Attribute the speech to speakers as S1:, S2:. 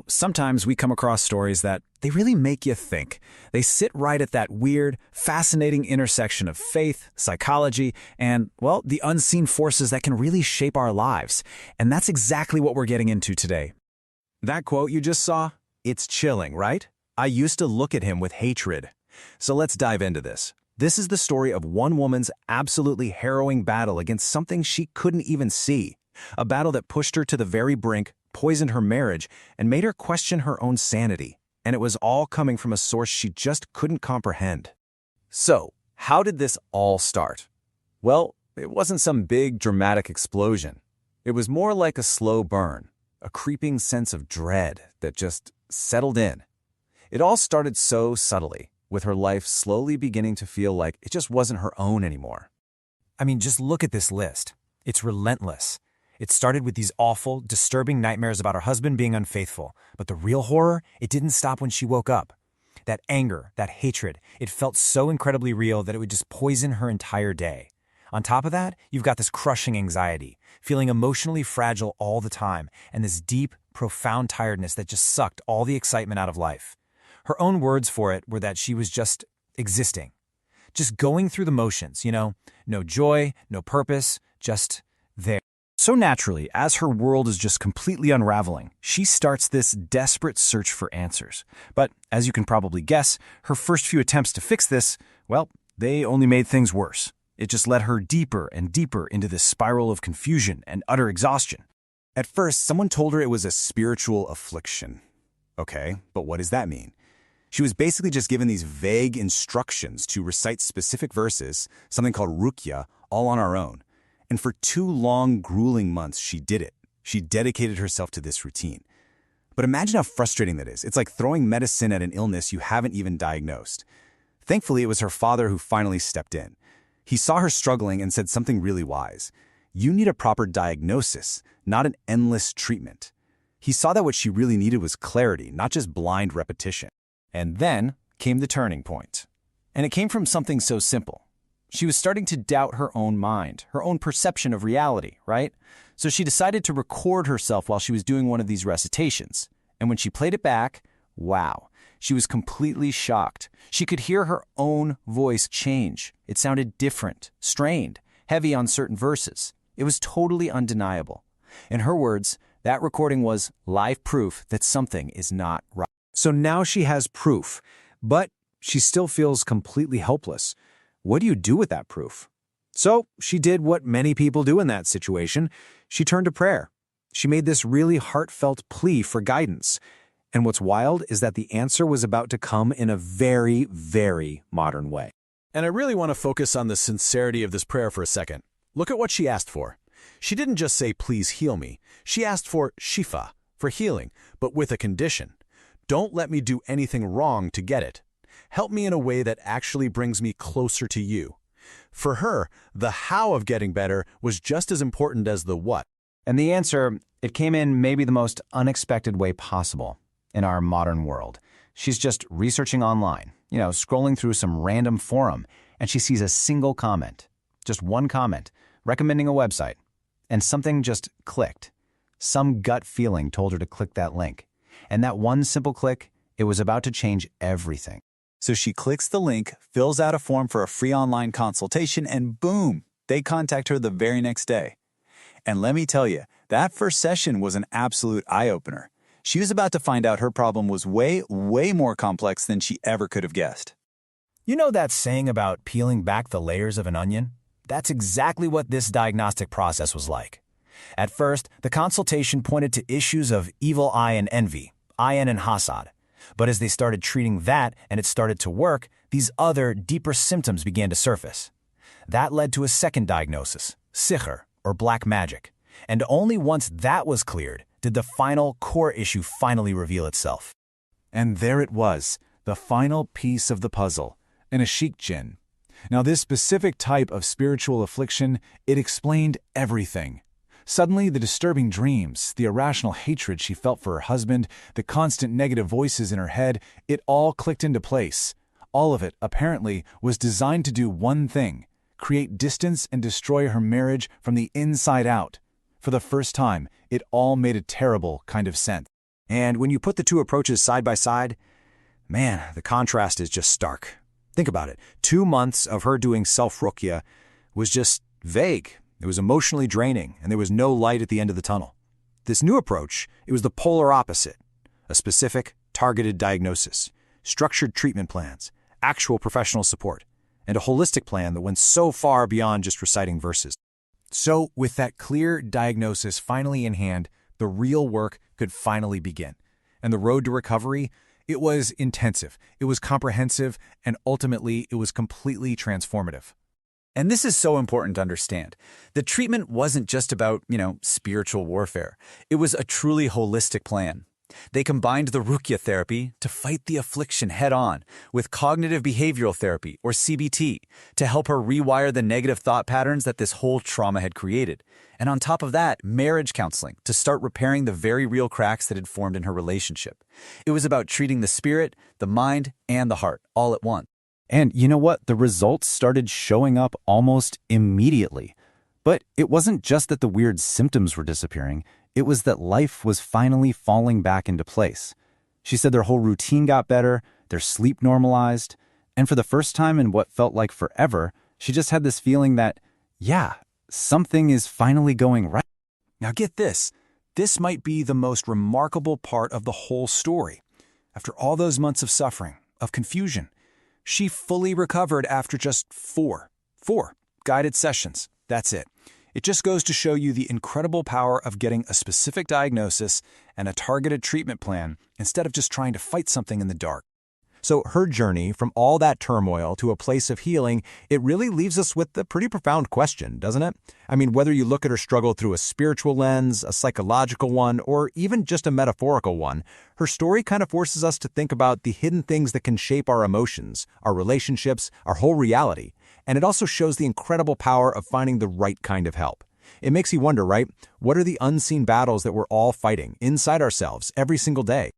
S1: Sometimes we come across stories that they really make you think. They sit right at that weird, fascinating intersection of faith, psychology, and, well, the unseen forces that can really shape our lives. And that's exactly what we're getting into today. That quote you just saw? It's chilling, right? I used to look at him with hatred. So let's dive into this. This is the story of one woman's absolutely harrowing battle against something she couldn't even see. A battle that pushed her to the very brink, poisoned her marriage, and made her question her own sanity. And it was all coming from a source she just couldn't comprehend. So, how did this all start? Well, it wasn't some big, dramatic explosion. It was more like a slow burn, a creeping sense of dread that just settled in. It all started so subtly, with her life slowly beginning to feel like it just wasn't her own anymore.
S2: I mean, just look at this list. It's relentless. It started with these awful, disturbing nightmares about her husband being unfaithful. But the real horror, it didn't stop when she woke up. That anger, that hatred, it felt so incredibly real that it would just poison her entire day. On top of that, you've got this crushing anxiety, feeling emotionally fragile all the time, and this deep, profound tiredness that just sucked all the excitement out of life. Her own words for it were that she was just existing. Just going through the motions, no joy, no purpose, just there.
S1: So naturally, as her world is just completely unraveling, she starts this desperate search for answers. But as you can probably guess, her first few attempts to fix this, well, they only made things worse. It just led her deeper and deeper into this spiral of confusion and utter exhaustion. At first, someone told her it was a spiritual affliction. Okay, but what does that mean? She was basically just given these vague instructions to recite specific verses, something called Ruqyah, all on our own. And for 2 long, grueling months, she did it. She dedicated herself to this routine. But imagine how frustrating that is. It's like throwing medicine at an illness you haven't even diagnosed. Thankfully, it was her father who finally stepped in. He saw her struggling and said something really wise. You need a proper diagnosis, not an endless treatment. He saw that what she really needed was clarity, not just blind repetition. And then came the turning point. And it came from something so simple. She was starting to doubt her own mind, her own perception of reality, right? So she decided to record herself while she was doing one of these recitations. And when she played it back, wow, she was completely shocked. She could hear her own voice change. It sounded different, strained, heavy on certain verses. It was totally undeniable. In her words, that recording was live proof that something is not right. So now she has proof, but she still feels completely helpless. What do you do with that proof? So she did what many people do in that situation. She turned to prayer. She made this really heartfelt plea for guidance. And what's wild is that the answer was about to come in a very, very modern way.
S3: And I really want to focus on the sincerity of this prayer for a second. Look at what she asked for. She didn't just say, please heal me. She asked for shifa, for healing, but with a condition. Don't let me do anything wrong to get it. Help me in a way that actually brings me closer to you. For her, the how of getting better was just as important as the what.
S2: And the answer, it came in maybe the most unexpected way possible in our modern world. She's just researching online, scrolling through some random forum, and she sees a single comment, just one comment, recommending a website. And something just clicked. Some gut feeling told her to click that link. And that one simple click, it was about to change everything.
S1: So she clicks the link, fills out a form for a free online consultation, and boom, they contact her the very next day. And let me tell you, that first session was an absolute eye-opener. She was about to find out her problem was way, way more complex than she ever could have guessed.
S2: You know that saying about peeling back the layers of an onion? That's exactly what this diagnostic process was like. At first, the consultation pointed to issues of evil eye and envy, ayin and hasad. But as they started treating that and it started to work, these other, deeper symptoms began to surface. That led to a second diagnosis, sihr, or black magic. And only once that was cleared did the final core issue finally reveal itself.
S1: And there it was, the final piece of the puzzle, an ashik jinn. Now this specific type of spiritual affliction, it explained everything. Suddenly, the disturbing dreams, the irrational hatred she felt for her husband, the constant negative voices in her head, it all clicked into place. All of it, apparently, was designed to do one thing: create distance and destroy her marriage from the inside out. For the first time, it all made a terrible kind of sense. And when you put the two approaches side by side, man, the contrast is just stark. Think about it. 2 months of her doing self-ruqyah was just vague. It was emotionally draining, and there was no light at the end of the tunnel. This new approach, it was the polar opposite. A specific, targeted diagnosis, structured treatment plans, actual professional support, and a holistic plan that went so far beyond just reciting verses.
S2: So, with that clear diagnosis finally in hand, the real work could finally begin. And the road to recovery, it was intensive, it was comprehensive, and ultimately it was completely transformative. And this is so important to understand. The treatment wasn't just about, spiritual warfare. It was a truly holistic plan. They combined the Ruqyah therapy to fight the affliction head-on with cognitive behavioral therapy, or CBT, to help her rewire the negative thought patterns that this whole trauma had created. And on top of that, marriage counseling to start repairing the very real cracks that had formed in her relationship. It was about treating the spirit, the mind, and the heart all at once.
S1: And you know what? The results started showing up almost immediately. But it wasn't just that the weird symptoms were disappearing. It was that life was finally falling back into place. She said their whole routine got better, their sleep normalized, and for the first time in what felt like forever, she just had this feeling that, yeah, something is finally going right. Now get this. This might be the most remarkable part of the whole story. After all those months of suffering, of confusion, she fully recovered after just four guided sessions. That's it. It just goes to show you the incredible power of getting a specific diagnosis and a targeted treatment plan instead of just trying to fight something in the dark. So her journey from all that turmoil to a place of healing, it really leaves us with a pretty profound question, doesn't it? I mean, whether you look at her struggle through a spiritual lens, a psychological one, or even just a metaphorical one, her story kind of forces us to think about the hidden things that can shape our emotions, our relationships, our whole reality. And it also shows the incredible power of finding the right kind of help. It makes you wonder, right? What are the unseen battles that we're all fighting inside ourselves every single day?